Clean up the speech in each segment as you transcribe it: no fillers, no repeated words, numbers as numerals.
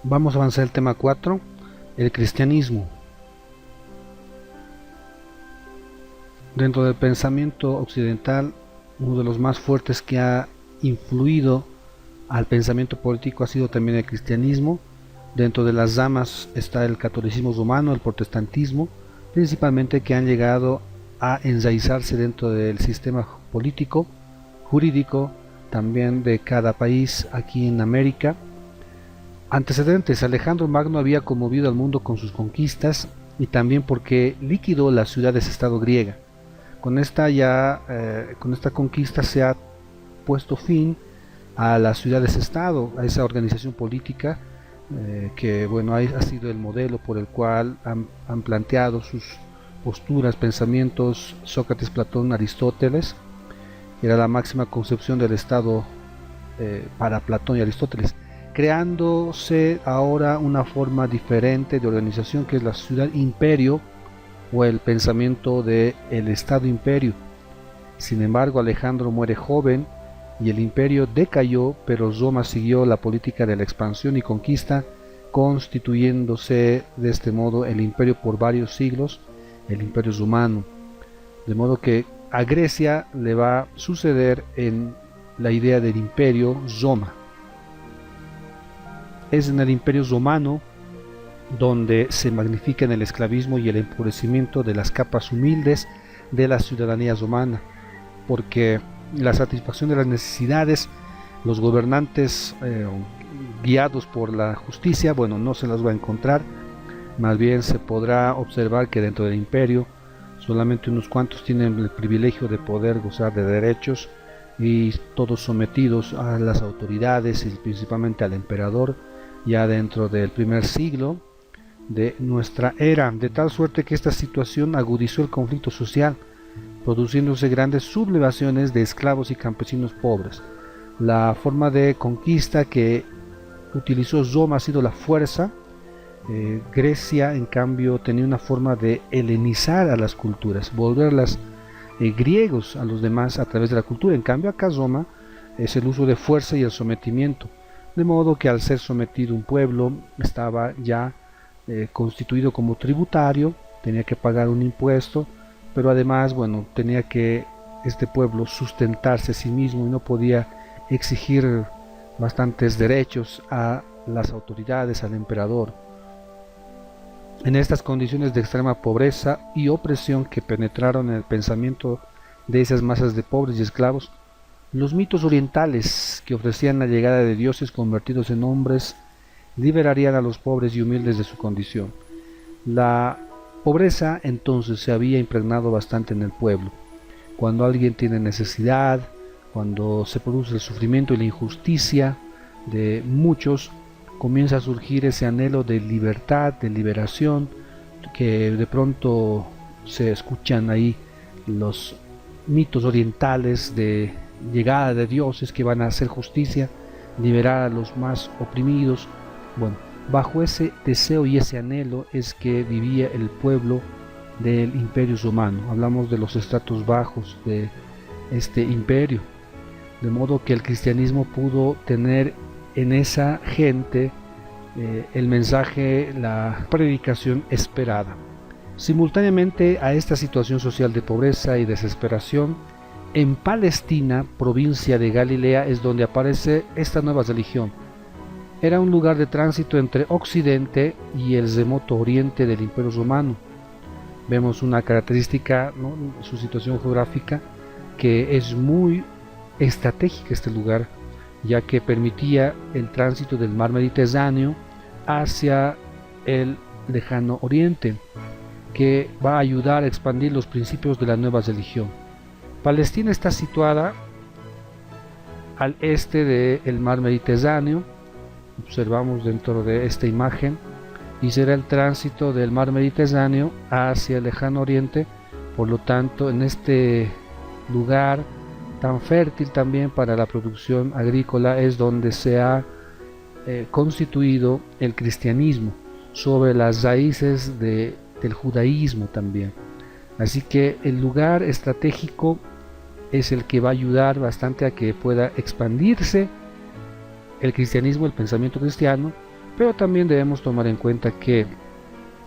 Vamos a avanzar el tema 4, el cristianismo. Dentro del pensamiento occidental, uno de los más fuertes que ha influido al pensamiento político ha sido también el cristianismo. Dentro de las ramas está el catolicismo romano, el protestantismo, principalmente, que han llegado a enraizarse dentro del sistema político, jurídico, también de cada país aquí en América. Antecedentes: Alejandro Magno había conmovido al mundo con sus conquistas y también porque liquidó las ciudades-estado griega. Con esta conquista se ha puesto fin a las ciudades-estado, a esa organización política que bueno, ha sido el modelo por el cual han planteado sus posturas, pensamientos Sócrates, Platón, Aristóteles. Era la máxima concepción del Estado para Platón y Aristóteles, creándose ahora una forma diferente de organización, que es la ciudad-imperio o el pensamiento del Estado-imperio. Sin embargo, Alejandro muere joven y el imperio decayó, pero Roma siguió la política de la expansión y conquista, constituyéndose de este modo el imperio por varios siglos, el imperio romano. De modo que a Grecia le va a suceder en la idea del imperio Roma. Es en el imperio romano donde se magnifican el esclavismo y el empobrecimiento de las capas humildes de la ciudadanía romana, porque la satisfacción de las necesidades, los gobernantes guiados por la justicia, bueno, no se las va a encontrar. Más bien se podrá observar que dentro del imperio solamente unos cuantos tienen el privilegio de poder gozar de derechos, y todos sometidos a las autoridades y principalmente al emperador, ya dentro del primer siglo de nuestra era, de tal suerte que esta situación agudizó el conflicto social, produciéndose grandes sublevaciones de esclavos y campesinos pobres. La forma de conquista que utilizó Roma ha sido la fuerza. Grecia, en cambio, tenía una forma de helenizar a las culturas, volverlas griegos a los demás a través de la cultura. En cambio, acá Roma es el uso de fuerza y el sometimiento, de modo que al ser sometido un pueblo estaba ya constituido como tributario, tenía que pagar un impuesto, pero además, bueno, tenía que este pueblo sustentarse a sí mismo y no podía exigir bastantes derechos a las autoridades, al emperador. En estas condiciones de extrema pobreza y opresión que penetraron en el pensamiento de esas masas de pobres y esclavos, los mitos orientales que ofrecían la llegada de dioses convertidos en hombres liberarían a los pobres y humildes de su condición. La pobreza entonces se había impregnado bastante en el pueblo. Cuando alguien tiene necesidad, cuando se produce el sufrimiento y la injusticia de muchos, comienza a surgir ese anhelo de libertad, de liberación, que de pronto se escuchan ahí los mitos orientales de llegada de dioses que van a hacer justicia, liberar a los más oprimidos. Bueno, bajo ese deseo y ese anhelo es que vivía el pueblo del imperio romano. Hablamos de los estratos bajos de este imperio, de modo que el cristianismo pudo tener en esa gente el mensaje, la predicación esperada. Simultáneamente a esta situación social de pobreza y desesperación, en Palestina, provincia de Galilea, es donde aparece esta nueva religión. Era un lugar de tránsito entre Occidente y el remoto oriente del Imperio Romano. Vemos una característica, ¿no?, su situación geográfica, que es muy estratégica este lugar, ya que permitía el tránsito del mar Mediterráneo hacia el lejano oriente, que va a ayudar a expandir los principios de la nueva religión. Palestina está situada al este del mar Mediterráneo, observamos dentro de esta imagen, y será el tránsito del mar Mediterráneo hacia el lejano oriente. Por lo tanto, en este lugar tan fértil también para la producción agrícola es donde se ha constituido el cristianismo, sobre las raíces del judaísmo también. Así que el lugar estratégico es el que va a ayudar bastante a que pueda expandirse el cristianismo, el pensamiento cristiano, Pero también debemos tomar en cuenta que,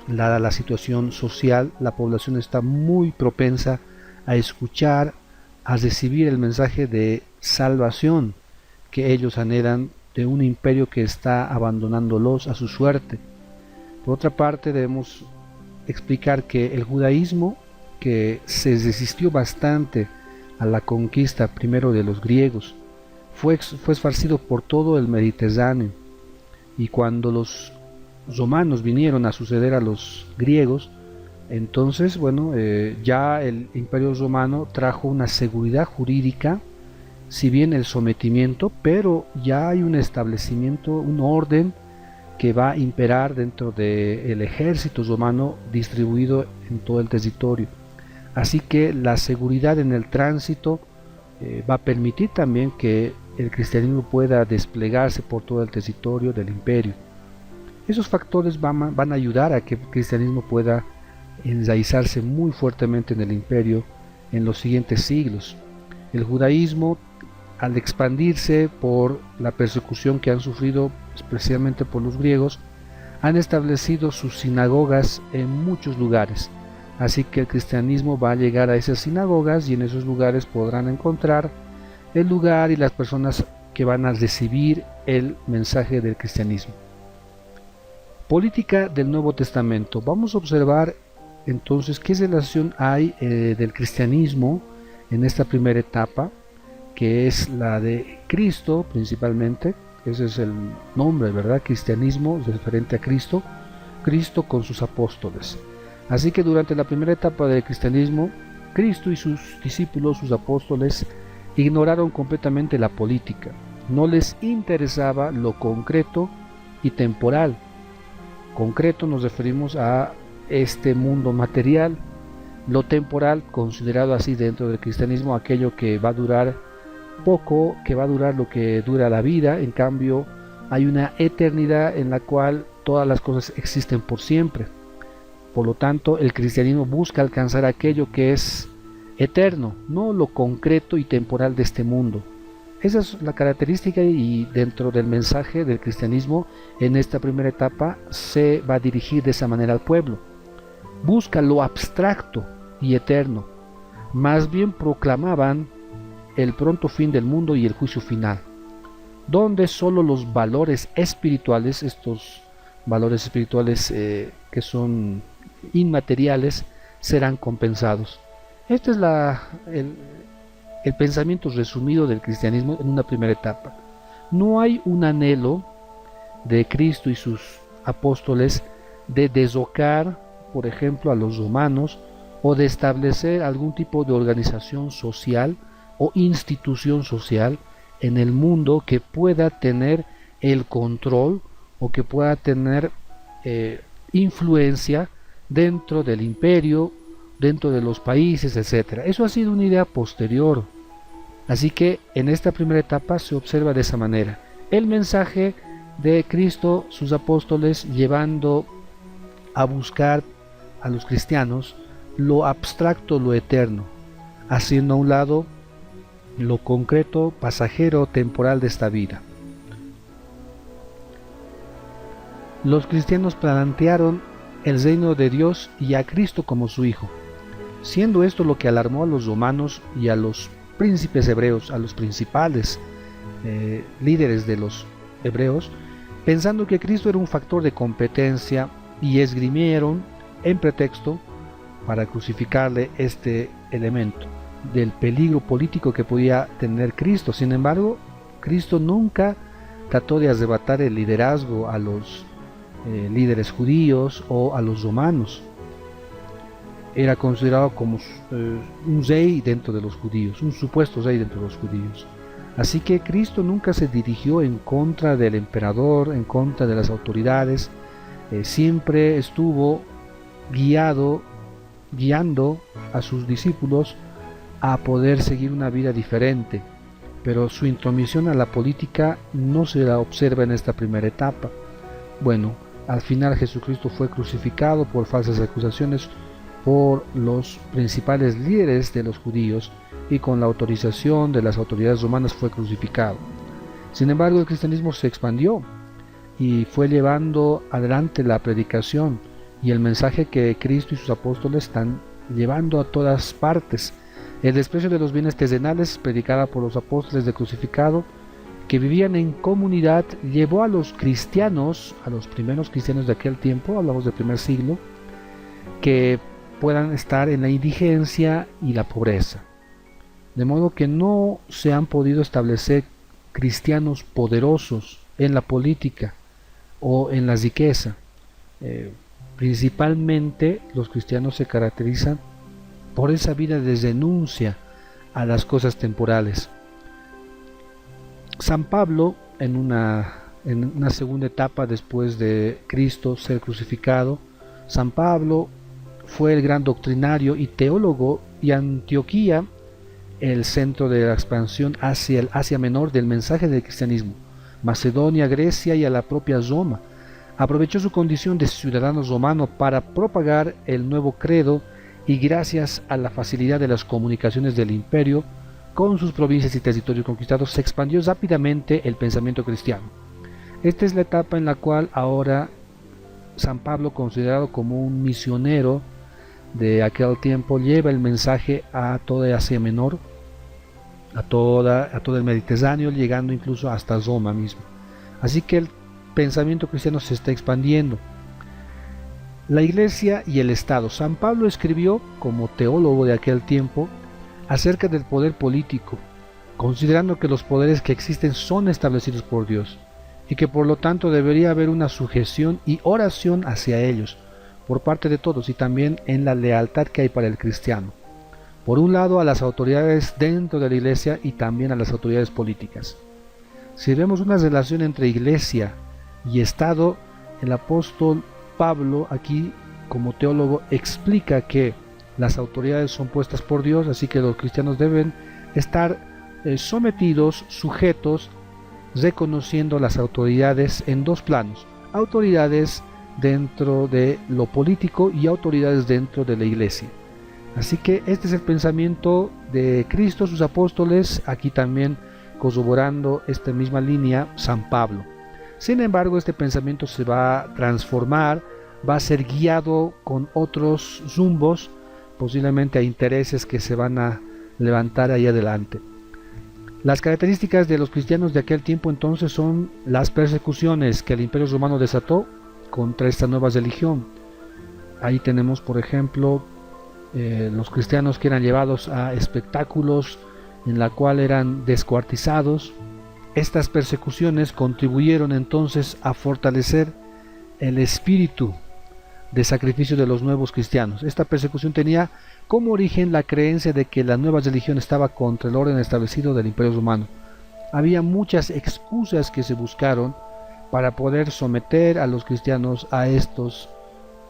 dada la situación social, la población está muy propensa a escuchar, a recibir el mensaje de salvación que ellos anhelan de un imperio que está abandonándolos a su suerte. Por otra parte, debemos explicar que el judaísmo, que se resistió bastante a la conquista primero de los griegos, fue esparcido por todo el Mediterráneo, y cuando los romanos vinieron a suceder a los griegos, entonces, ya el imperio romano trajo una seguridad jurídica, si bien el sometimiento, pero ya hay un establecimiento, un orden que va a imperar dentro del ejército romano distribuido en todo el territorio. Así que la seguridad en el tránsito va a permitir también que el cristianismo pueda desplegarse por todo el territorio del imperio. Esos factores van a ayudar a que el cristianismo pueda enraizarse muy fuertemente en el imperio en los siguientes siglos. El judaísmo, al expandirse por la persecución que han sufrido especialmente por los griegos, han establecido sus sinagogas en muchos lugares. Así que el cristianismo va a llegar a esas sinagogas y en esos lugares podrán encontrar el lugar y las personas que van a recibir el mensaje del cristianismo. Política del Nuevo Testamento. Vamos a observar entonces qué relación hay del cristianismo en esta primera etapa, que es la de Cristo principalmente. Ese es el nombre, ¿verdad? Cristianismo es referente a Cristo, Cristo con sus apóstoles. Así que durante la primera etapa del cristianismo, Cristo y sus discípulos, sus apóstoles, ignoraron completamente la política. No les interesaba lo concreto y temporal. Concreto nos referimos a este mundo material, lo temporal considerado así dentro del cristianismo, aquello que va a durar poco, que va a durar lo que dura la vida. En cambio, hay una eternidad en la cual todas las cosas existen por siempre. Por lo tanto, el cristianismo busca alcanzar aquello que es eterno, no lo concreto y temporal de este mundo. Esa es la característica, y dentro del mensaje del cristianismo en esta primera etapa se va a dirigir de esa manera al pueblo. Busca lo abstracto y eterno. Más bien proclamaban el pronto fin del mundo y el juicio final, donde solo los valores espirituales, estos valores espirituales que son inmateriales, serán compensados. Este es el pensamiento resumido del cristianismo en una primera etapa. No hay un anhelo de Cristo y sus apóstoles de deslocar, por ejemplo, a los romanos, o de establecer algún tipo de organización social o institución social en el mundo que pueda tener el control o que pueda tener influencia dentro del imperio, dentro de los países, etc. Eso ha sido una idea posterior. Así que en esta primera etapa se observa de esa manera el mensaje de Cristo, sus apóstoles, llevando a buscar a los cristianos lo abstracto, lo eterno, haciendo a un lado lo concreto, pasajero, temporal de esta vida. Los cristianos plantearon el reino de Dios y a Cristo como su Hijo, siendo esto lo que alarmó a los romanos y a los príncipes hebreos, a los principales líderes de los hebreos, pensando que Cristo era un factor de competencia, y esgrimieron en pretexto para crucificarle este elemento del peligro político que podía tener Cristo. Sin embargo, Cristo nunca trató de arrebatar el liderazgo a los líderes judíos o a los romanos. Era considerado como un rey dentro de los judíos, un supuesto rey dentro de los judíos. Así que Cristo nunca se dirigió en contra del emperador, en contra de las autoridades. Siempre estuvo guiando a sus discípulos a poder seguir una vida diferente, pero su intromisión a la política no se la observa en esta primera etapa. Bueno, al final Jesucristo fue crucificado por falsas acusaciones por los principales líderes de los judíos, y con la autorización de las autoridades romanas fue crucificado. Sin embargo, el cristianismo se expandió y fue llevando adelante la predicación y el mensaje que Cristo y sus apóstoles están llevando a todas partes. El desprecio de los bienes terrenales, predicada por los apóstoles de crucificado, que vivían en comunidad, llevó a los cristianos, a los primeros cristianos de aquel tiempo, hablamos del primer siglo, que puedan estar en la indigencia y la pobreza. De modo que no se han podido establecer cristianos poderosos en la política o en la riqueza. Principalmente los cristianos se caracterizan por esa vida de renuncia a las cosas temporales. San Pablo, en una segunda etapa después de Cristo ser crucificado, San Pablo fue el gran doctrinario y teólogo, y Antioquía el centro de la expansión hacia el Asia Menor del mensaje del cristianismo, Macedonia, Grecia y a la propia Roma. Aprovechó su condición de ciudadano romano para propagar el nuevo credo, y gracias a la facilidad de las comunicaciones del imperio con sus provincias y territorios conquistados, se expandió rápidamente el pensamiento cristiano. Esta es la etapa en la cual ahora San Pablo, considerado como un misionero de aquel tiempo, lleva el mensaje a toda Asia Menor, a todo el Mediterráneo, llegando incluso hasta Roma mismo. Así que el pensamiento cristiano se está expandiendo. La Iglesia y el Estado. San Pablo escribió, como teólogo de aquel tiempo, acerca del poder político, considerando que los poderes que existen son establecidos por Dios, y que por lo tanto debería haber una sujeción y oración hacia ellos, por parte de todos, y también en la lealtad que hay para el cristiano. Por un lado, a las autoridades dentro de la Iglesia y también a las autoridades políticas. Si vemos una relación entre Iglesia y Estado, el apóstol Pablo aquí, como teólogo, explica que las autoridades son puestas por Dios, así que los cristianos deben estar sometidos, sujetos, reconociendo las autoridades en dos planos: autoridades dentro de lo político y autoridades dentro de la Iglesia. Así que este es el pensamiento de Cristo, sus apóstoles, aquí también corroborando esta misma línea San Pablo. Sin embargo, este pensamiento se va a transformar, va a ser guiado con otros rumbos, posiblemente a intereses que se van a levantar ahí adelante. Las características de los cristianos de aquel tiempo entonces son las persecuciones que el Imperio Romano desató contra esta nueva religión. Ahí tenemos, por ejemplo, los cristianos que eran llevados a espectáculos en la cual eran descuartizados. Estas persecuciones contribuyeron entonces a fortalecer el espíritu de sacrificio de los nuevos cristianos. Esta persecución tenía como origen la creencia de que la nueva religión estaba contra el orden establecido del Imperio Romano. Había muchas excusas que se buscaron para poder someter a los cristianos a estos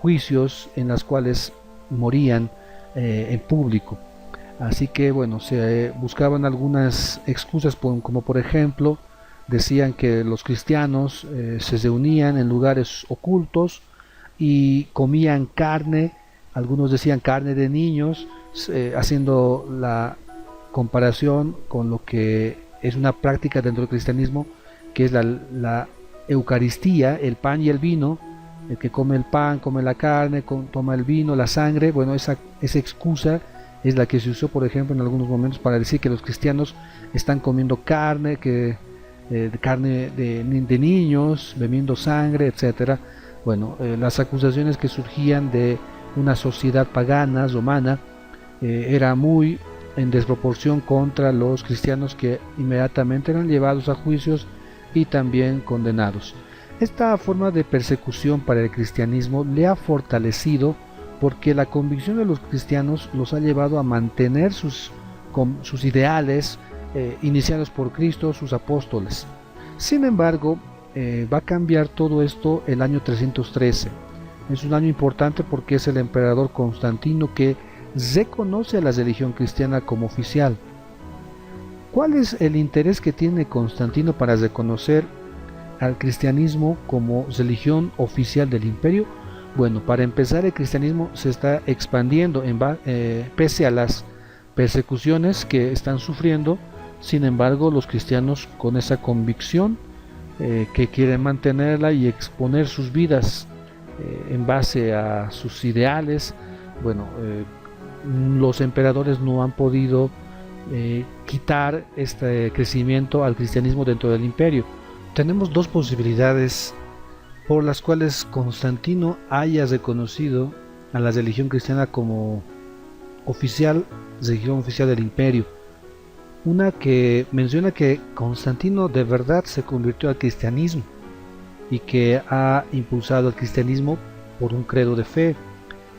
juicios en los cuales morían en público. Así que bueno, se buscaban algunas excusas, como por ejemplo decían que los cristianos se reunían en lugares ocultos y comían carne, algunos decían carne de niños, haciendo la comparación con lo que es una práctica dentro del cristianismo, que es la Eucaristía, el pan y el vino. El que come el pan, come la carne, toma el vino, la sangre. Bueno, esa excusa es la que se usó, por ejemplo, en algunos momentos para decir que los cristianos están comiendo carne, carne de niños, bebiendo sangre, etcétera. Bueno, las acusaciones que surgían de una sociedad pagana, romana, era muy en desproporción contra los cristianos, que inmediatamente eran llevados a juicios y también condenados. Esta forma de persecución para el cristianismo le ha fortalecido, porque la convicción de los cristianos los ha llevado a mantener sus ideales iniciados por Cristo, sus apóstoles. Sin embargo, va a cambiar todo esto el año 313. Es un año importante porque es el emperador Constantino que reconoce a la religión cristiana como oficial. ¿Cuál es el interés que tiene Constantino para reconocer al cristianismo como religión oficial del imperio? Bueno, para empezar, el cristianismo se está expandiendo pese a las persecuciones que están sufriendo. Sin embargo, los cristianos, con esa convicción que quieren mantenerla y exponer sus vidas en base a sus ideales. Bueno, los emperadores no han podido quitar este crecimiento al cristianismo dentro del imperio. Tenemos dos posibilidades por las cuales Constantino haya reconocido a la religión cristiana como religión oficial del imperio. Una que menciona que Constantino de verdad se convirtió al cristianismo y que ha impulsado el cristianismo por un credo de fe.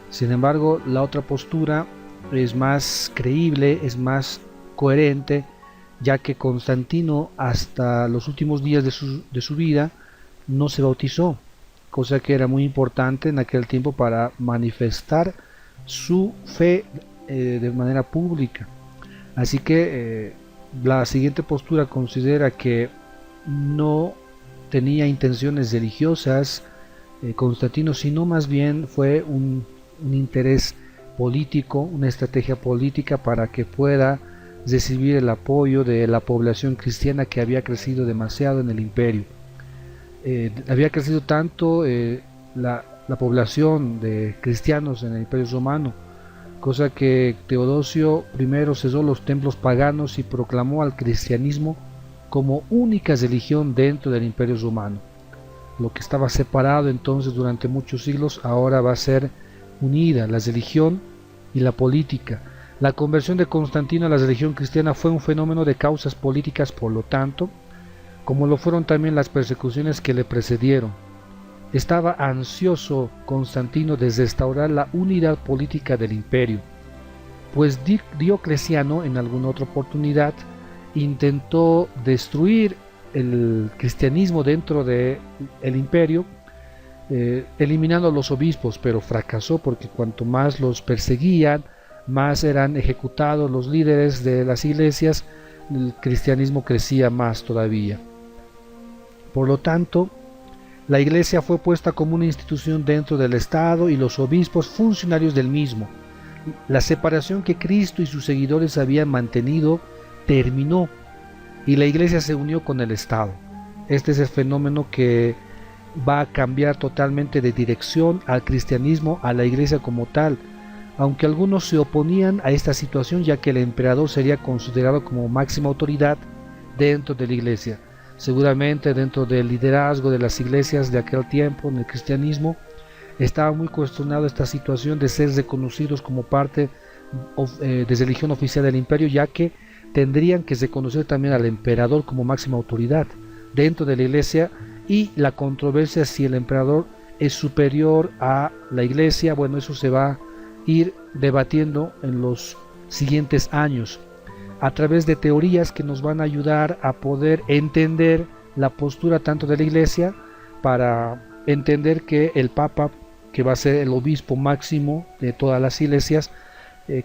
Sin embargo, la otra postura es más creíble, es más coherente, ya que Constantino hasta los últimos días de su vida no se bautizó, cosa que era muy importante en aquel tiempo para manifestar su fe de manera pública. Así que la siguiente postura considera que no tenía intenciones religiosas Constantino, sino más bien fue un interés político, una estrategia política para que pueda recibir el apoyo de la población cristiana que había crecido demasiado en el imperio. Había crecido tanto la población de cristianos en el imperio romano, cosa que Teodosio I cesó los templos paganos y proclamó al cristianismo como única religión dentro del imperio romano. Lo que estaba separado entonces durante muchos siglos ahora va a ser unida, la religión y la política. La conversión de Constantino a la religión cristiana fue un fenómeno de causas políticas, por lo tanto, como lo fueron también las persecuciones que le precedieron. Estaba ansioso Constantino de restaurar la unidad política del imperio, pues Diocleciano en alguna otra oportunidad intentó destruir el cristianismo dentro del imperio, eliminando a los obispos, pero fracasó porque cuanto más los perseguían, más eran ejecutados los líderes de las iglesias, el cristianismo crecía más todavía. Por lo tanto, la iglesia fue puesta como una institución dentro del Estado y los obispos funcionarios del mismo. La separación que Cristo y sus seguidores habían mantenido terminó y la iglesia se unió con el Estado. Este es el fenómeno que va a cambiar totalmente de dirección al cristianismo, a la iglesia como tal, aunque algunos se oponían a esta situación ya que el emperador sería considerado como máxima autoridad dentro de la iglesia. Seguramente dentro del liderazgo de las iglesias de aquel tiempo en el cristianismo estaba muy cuestionada esta situación de ser reconocidos como parte de religión oficial del imperio, ya que tendrían que reconocer también al emperador como máxima autoridad dentro de la iglesia, y la controversia si el emperador es superior a la iglesia, bueno, eso se va a ir debatiendo en los siguientes años a través de teorías que nos van a ayudar a poder entender la postura tanto de la iglesia, para entender que el papa, que va a ser el obispo máximo de todas las iglesias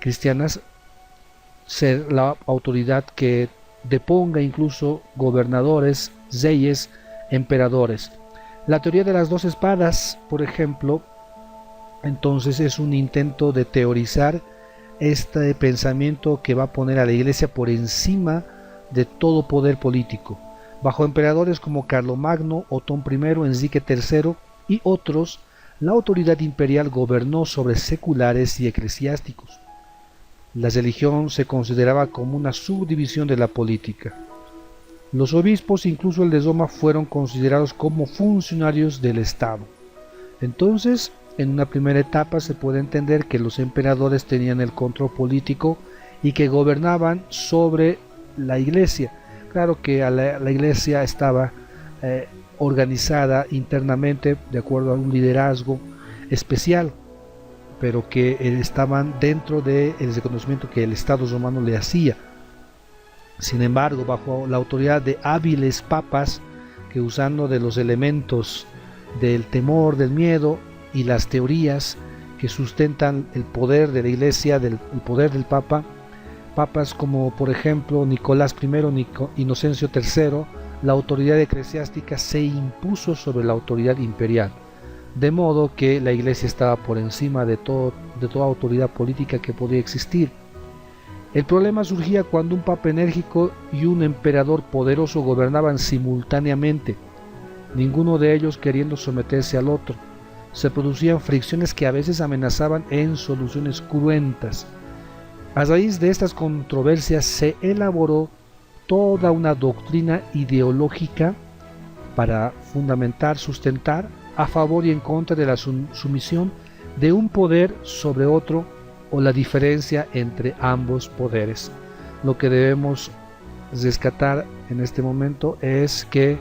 cristianas, ser la autoridad que deponga incluso gobernadores, reyes, emperadores. La teoría de las dos espadas, por ejemplo, entonces es un intento de teorizar este pensamiento que va a poner a la iglesia por encima de todo poder político. Bajo emperadores como Carlomagno, Otón I, Enrique III y otros, la autoridad imperial gobernó sobre seculares y eclesiásticos. La religión se consideraba como una subdivisión de la política. Los obispos, incluso el de Roma, fueron considerados como funcionarios del Estado. Entonces, en una primera etapa se puede entender que los emperadores tenían el control político y que gobernaban sobre la iglesia. Claro que la iglesia estaba organizada internamente de acuerdo a un liderazgo especial, pero que estaban dentro del reconocimiento que el Estado romano le hacía. Sin embargo, bajo la autoridad de hábiles papas, que usando de los elementos del temor, del miedo y las teorías que sustentan el poder de la iglesia, el poder del papa, papas como por ejemplo Nicolás I, Inocencio III, la autoridad eclesiástica se impuso sobre la autoridad imperial, de modo que la iglesia estaba por encima de toda autoridad política que podía existir. El problema surgía cuando un papa enérgico y un emperador poderoso gobernaban simultáneamente. ninguno de ellos queriendo someterse al otro. Se producían fricciones que a veces amenazaban en soluciones cruentas. A raíz de estas controversias se elaboró toda una doctrina ideológica para fundamentar, sustentar a favor y en contra de la sumisión de un poder sobre otro o la diferencia entre ambos poderes. Lo que debemos rescatar en este momento es que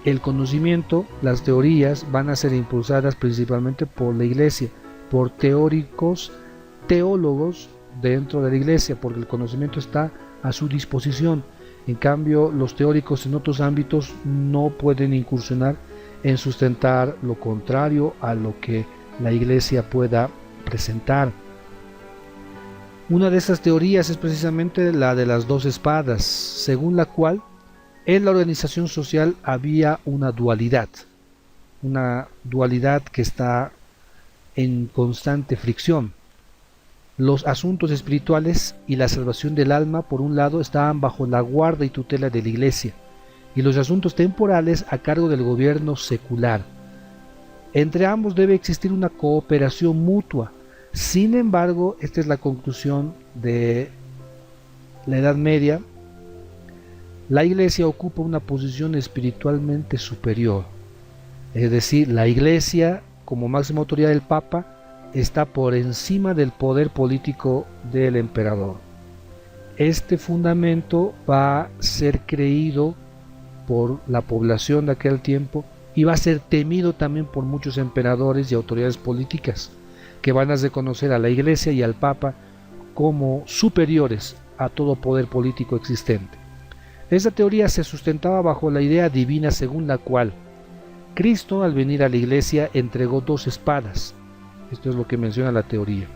el conocimiento, las teorías van a ser impulsadas principalmente por la Iglesia, por teóricos, teólogos dentro de la Iglesia, porque el conocimiento está a su disposición. En cambio, los teóricos en otros ámbitos no pueden incursionar en sustentar lo contrario a lo que la Iglesia pueda presentar. Una de esas teorías es precisamente la de las dos espadas, según la cual en la organización social había una dualidad que está en constante fricción. Los asuntos espirituales y la salvación del alma, por un lado, estaban bajo la guarda y tutela de la Iglesia, y los asuntos temporales a cargo del gobierno secular. Entre ambos debe existir una cooperación mutua. Sin embargo, esta es la conclusión de la Edad Media. La Iglesia ocupa una posición espiritualmente superior, es decir, la Iglesia, como máxima autoridad del Papa, está por encima del poder político del emperador. Este fundamento va a ser creído por la población de aquel tiempo y va a ser temido también por muchos emperadores y autoridades políticas que van a reconocer a la Iglesia y al Papa como superiores a todo poder político existente. Esta teoría se sustentaba bajo la idea divina según la cual Cristo, al venir a la Iglesia, entregó dos espadas. Esto es lo que menciona la teoría.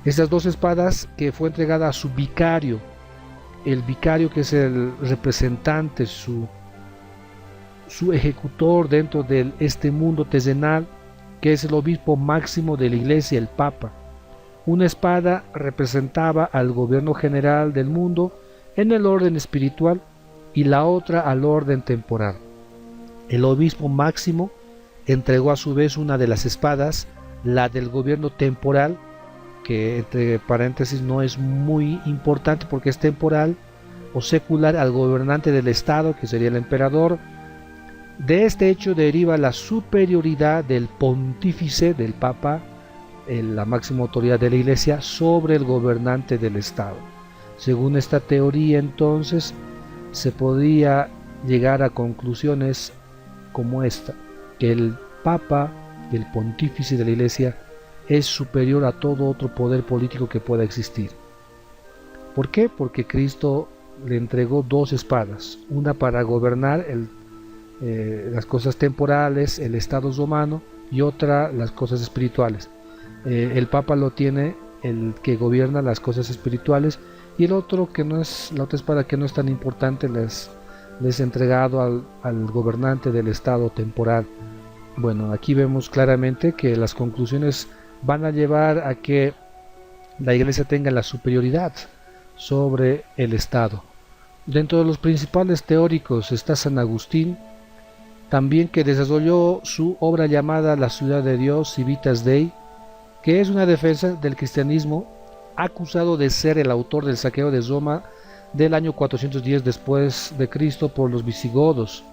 Estas dos espadas que fue entregada a su vicario, el vicario que es el representante, su ejecutor dentro de este mundo terrenal, que es el obispo máximo de la Iglesia, el Papa. Una espada representaba al gobierno general del mundo en el orden espiritual y la otra al orden temporal. El obispo máximo entregó a su vez una de las espadas, la del gobierno temporal, que entre paréntesis no es muy importante porque es temporal o secular, al gobernante del Estado, que sería el emperador. De este hecho deriva la superioridad del pontífice, del Papa, la máxima autoridad de la Iglesia, sobre el gobernante del Estado. Según esta teoría, entonces, se podía llegar a conclusiones como esta, que el Papa, el pontífice de la Iglesia, es superior a todo otro poder político que pueda existir. ¿Por qué? Porque Cristo le entregó dos espadas, una para gobernar las cosas temporales, el Estado romano, y otra las cosas espirituales. El Papa lo tiene, el que gobierna las cosas espirituales, y el otro, que no es la otra espada, que no es tan importante, les es entregado al gobernante del Estado temporal. Bueno, aquí vemos claramente que las conclusiones van a llevar a que la Iglesia tenga la superioridad sobre el Estado. Dentro de los principales teóricos está San Agustín, también, que desarrolló su obra llamada La ciudad de Dios, Civitas Dei, que es una defensa del cristianismo, acusado de ser el autor del saqueo de Roma del año 410 después de Cristo por los visigodos.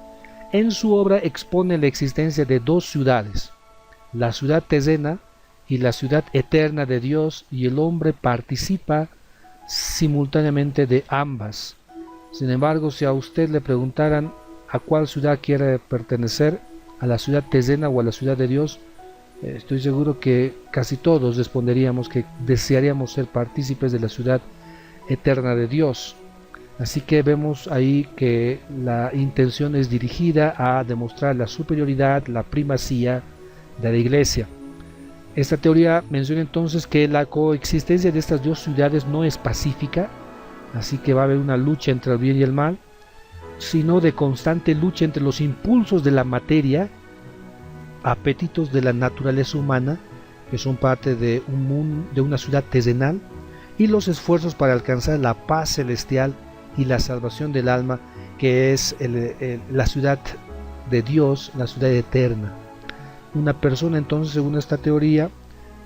En su obra expone la existencia de dos ciudades, la ciudad terrena y la ciudad eterna de Dios, y el hombre participa simultáneamente de ambas. Sin embargo, si a usted le preguntaran a cuál ciudad quiere pertenecer, a la ciudad terrena o a la ciudad de Dios, estoy seguro que casi todos responderíamos que desearíamos ser partícipes de la ciudad eterna de Dios. Así que vemos ahí que la intención es dirigida a demostrar la superioridad, la primacía de la Iglesia. Esta teoría menciona entonces que la coexistencia de estas dos ciudades no es pacífica, así que va a haber una lucha entre el bien y el mal, sino de constante lucha entre los impulsos de la materia, apetitos de la naturaleza humana, que son parte de una ciudad terrenal, y los esfuerzos para alcanzar la paz celestial y la salvación del alma, que es la ciudad de Dios, la ciudad eterna. Una persona entonces, según esta teoría,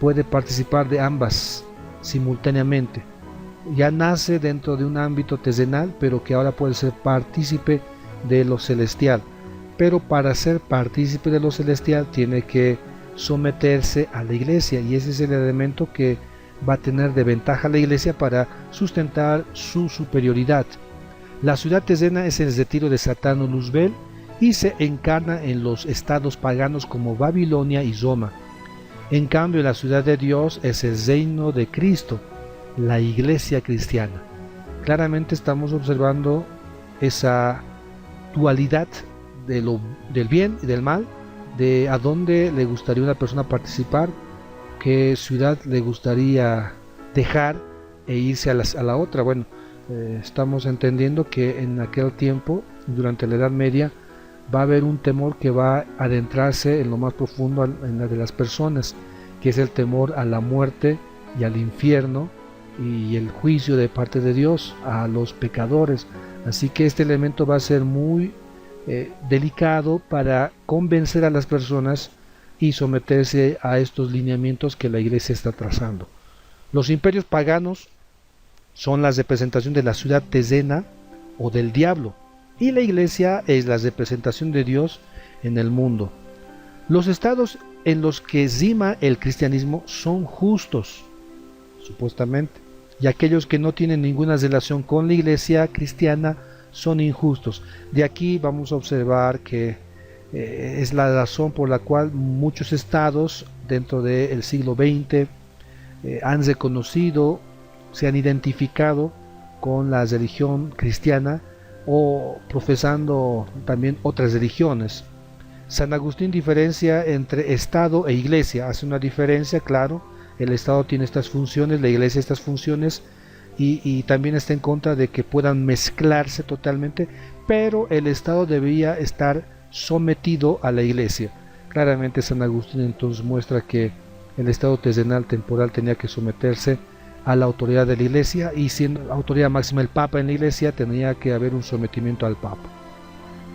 puede participar de ambas simultáneamente. Ya nace dentro de un ámbito terrenal, pero que ahora puede ser partícipe de lo celestial. Pero para ser partícipe de lo celestial tiene que someterse a la iglesia, y ese es el elemento que va a tener de ventaja a la iglesia para sustentar su superioridad. La ciudad terrena es el retiro de Satán o Luzbel y se encarna en los estados paganos como Babilonia y Roma. En cambio, la ciudad de Dios es el reino de Cristo, la iglesia cristiana. Claramente estamos observando esa dualidad del bien y del mal, de a dónde le gustaría a una persona participar, qué ciudad le gustaría dejar e irse a la otra. Bueno, estamos entendiendo que en aquel tiempo, durante la Edad Media, va a haber un temor que va a adentrarse en lo más profundo en la de las personas, que es el temor a la muerte y al infierno y el juicio de parte de Dios a los pecadores. Así que este elemento va a ser muy delicado para convencer a las personas y someterse a estos lineamientos que la iglesia está trazando. Los imperios paganos son la representación de la ciudad terrena o del diablo, y la iglesia es la representación de Dios en el mundo. Los estados en los que rima el cristianismo son justos, supuestamente, y aquellos que no tienen ninguna relación con la iglesia cristiana son injustos. De aquí vamos a observar que es la razón por la cual muchos estados dentro del siglo XX han reconocido, se han identificado con la religión cristiana o profesando también otras religiones. San Agustín diferencia entre Estado e Iglesia, hace una diferencia, claro, el Estado tiene estas funciones, la Iglesia estas funciones, y también está en contra de que puedan mezclarse totalmente, pero el Estado debía estar sometido a la Iglesia. Claramente San Agustín entonces muestra que el Estado terrenal temporal tenía que someterse a la autoridad de la Iglesia, y siendo la autoridad máxima el Papa en la Iglesia, tenía que haber un sometimiento al Papa.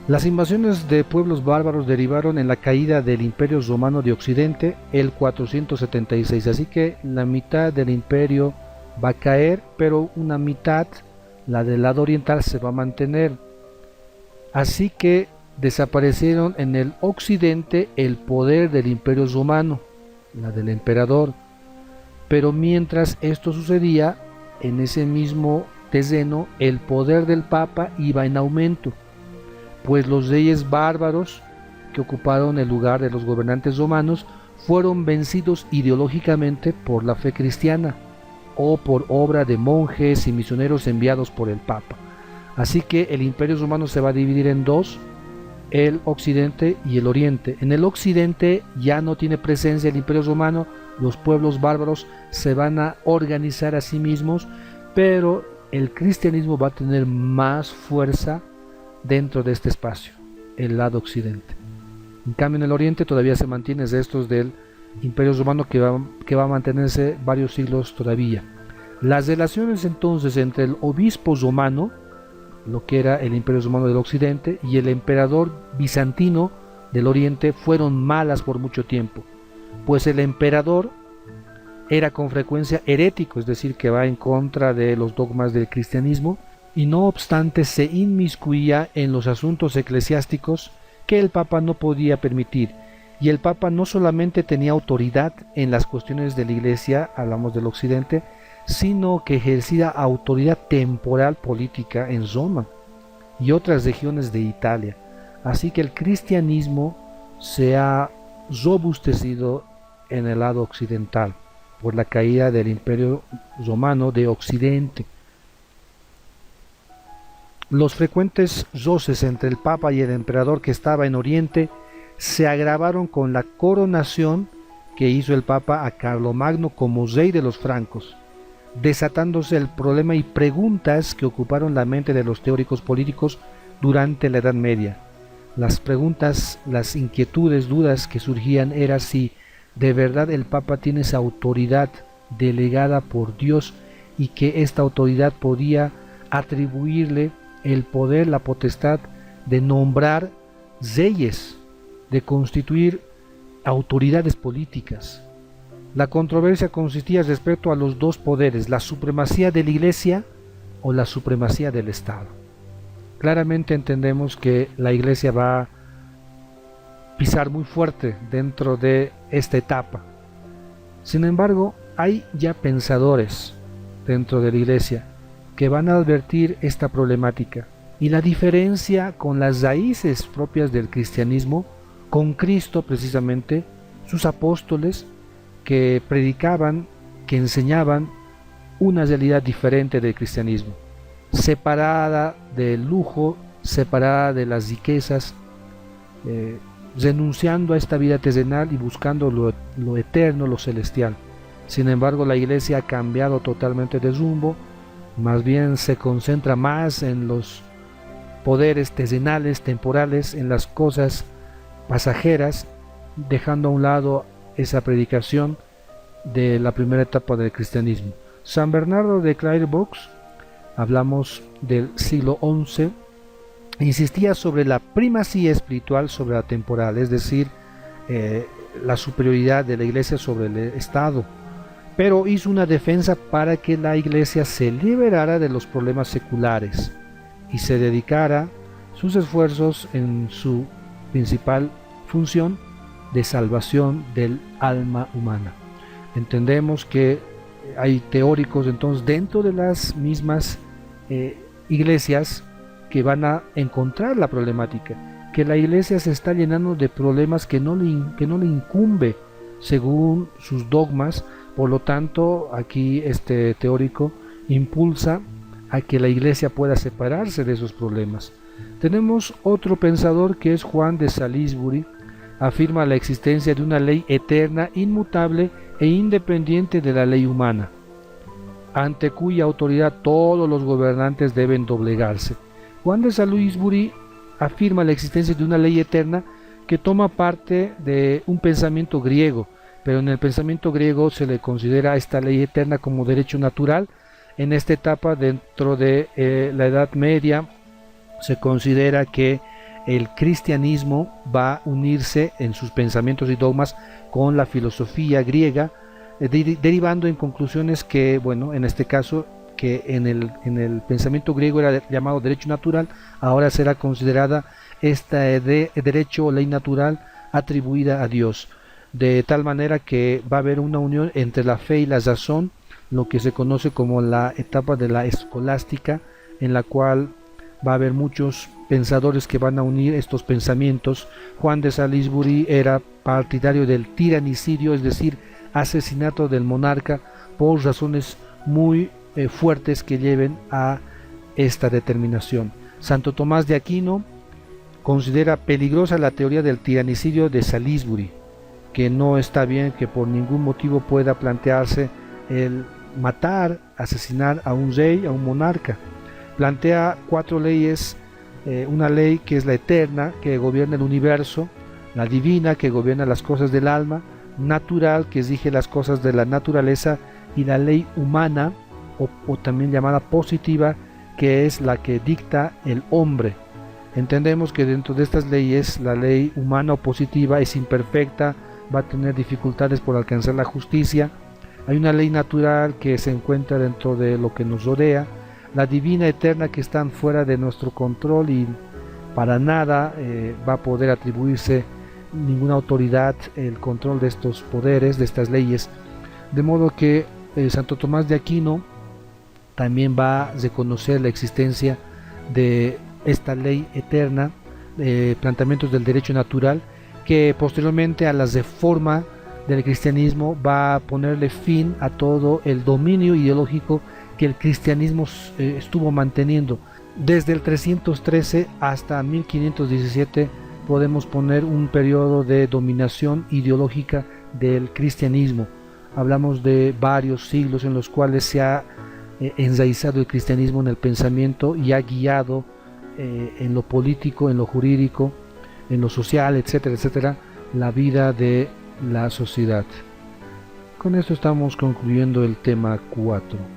Las invasiones de pueblos bárbaros derivaron en la caída del Imperio Romano de Occidente el 476, así que la mitad del imperio va a caer, pero una mitad, la del lado oriental, se va a mantener. Así que desaparecieron en el occidente el poder del Imperio Romano, la del emperador. Pero mientras esto sucedía, en ese mismo terreno, el poder del Papa iba en aumento, pues los reyes bárbaros que ocuparon el lugar de los gobernantes romanos fueron vencidos ideológicamente por la fe cristiana o por obra de monjes y misioneros enviados por el Papa. Así que el Imperio Romano se va a dividir en dos, el occidente y el oriente. En el occidente ya no tiene presencia el Imperio Romano, los pueblos bárbaros se van a organizar a sí mismos, pero el cristianismo va a tener más fuerza dentro de este espacio, el lado occidente. En cambio, en el oriente todavía se mantienen restos del Imperio Romano que va a mantenerse varios siglos todavía. Las relaciones entonces entre el obispo romano, lo que era el Imperio Romano del occidente, y el emperador bizantino del oriente fueron malas por mucho tiempo, pues el emperador era con frecuencia herético, es decir, que va en contra de los dogmas del cristianismo, y no obstante se inmiscuía en los asuntos eclesiásticos que el Papa no podía permitir, y el Papa no solamente tenía autoridad en las cuestiones de la Iglesia, hablamos del occidente, sino que ejercía autoridad temporal política en Roma y otras regiones de Italia. Así que el cristianismo se ha robustecido en el lado occidental por la caída del Imperio Romano de Occidente. Los frecuentes roces entre el Papa y el emperador que estaba en Oriente se agravaron con la coronación que hizo el Papa a Carlomagno como rey de los francos, desatándose el problema y preguntas que ocuparon la mente de los teóricos políticos durante la Edad Media. Las preguntas, las inquietudes, dudas que surgían era si de verdad el Papa tiene esa autoridad delegada por Dios y que esta autoridad podía atribuirle el poder, la potestad de nombrar reyes, de constituir autoridades políticas. La controversia consistía respecto a los dos poderes, la supremacía de la Iglesia o la supremacía del Estado. Claramente entendemos que la Iglesia va a pisar muy fuerte dentro de esta etapa. Sin embargo, hay ya pensadores dentro de la Iglesia que van a advertir esta problemática y la diferencia con las raíces propias del cristianismo, con Cristo precisamente, sus apóstoles que predicaban, que enseñaban una realidad diferente del cristianismo, separada del lujo, separada de las riquezas, renunciando a esta vida terrenal y buscando lo eterno, lo celestial. Sin embargo, la Iglesia ha cambiado totalmente de rumbo, más bien se concentra más en los poderes terrenales, temporales, en las cosas pasajeras, dejando a un lado esa predicación de la primera etapa del cristianismo. San Bernardo de Clairvaux, hablamos del siglo XI, insistía sobre la primacía espiritual sobre la temporal, es decir, la superioridad de la Iglesia sobre el Estado, pero hizo una defensa para que la Iglesia se liberara de los problemas seculares y se dedicara sus esfuerzos en su principal función de salvación del alma humana. Entendemos que hay teóricos entonces dentro de las mismas iglesias que van a encontrar la problemática, que la Iglesia se está llenando de problemas que no le incumbe según sus dogmas. Por lo tanto, aquí este teórico impulsa a que la Iglesia pueda separarse de esos problemas. Tenemos otro pensador que es Juan de Salisbury, afirma la existencia de una ley eterna, inmutable e independiente de la ley humana, ante cuya autoridad todos los gobernantes deben doblegarse. Juan de Salisbury afirma la existencia de una ley eterna que toma parte de un pensamiento griego, pero en el pensamiento griego se le considera a esta ley eterna como derecho natural. En esta etapa, dentro de la Edad Media, se considera que el cristianismo va a unirse en sus pensamientos y dogmas con la filosofía griega, derivando en conclusiones que, bueno, en este caso, que en el pensamiento griego era llamado derecho natural, ahora será considerada esta derecho o ley natural atribuida a Dios, de tal manera que va a haber una unión entre la fe y la razón, lo que se conoce como la etapa de la escolástica, en la cual va a haber muchos pensadores que van a unir estos pensamientos. Juan de Salisbury era partidario del tiranicidio, es decir, asesinato del monarca por razones muy fuertes que lleven a esta determinación. Santo Tomás de Aquino considera peligrosa la teoría del tiranicidio de Salisbury, que no está bien, que por ningún motivo pueda plantearse el matar, asesinar a un rey, a un monarca. Plantea 4 leyes, una ley que es la eterna, que gobierna el universo, la divina, que gobierna las cosas del alma, natural, que rige las cosas de la naturaleza, y la ley humana, o también llamada positiva, que es la que dicta el hombre. Entendemos que dentro de estas leyes, la ley humana o positiva es imperfecta, va a tener dificultades por alcanzar la justicia. Hay una ley natural que se encuentra dentro de lo que nos rodea, la divina eterna, que están fuera de nuestro control y para nada va a poder atribuirse ninguna autoridad el control de estos poderes, de estas leyes, de modo que Santo Tomás de Aquino también va a reconocer la existencia de esta ley eterna, planteamientos del derecho natural, que posteriormente a la reforma del cristianismo va a ponerle fin a todo el dominio ideológico que el cristianismo estuvo manteniendo. Desde el 313 hasta 1517 podemos poner un periodo de dominación ideológica del cristianismo. Hablamos de varios siglos en los cuales se ha enraizado el cristianismo en el pensamiento y ha guiado en lo político, en lo jurídico, en lo social, etcétera, etcétera, la vida de la sociedad. Con esto estamos concluyendo el tema 4.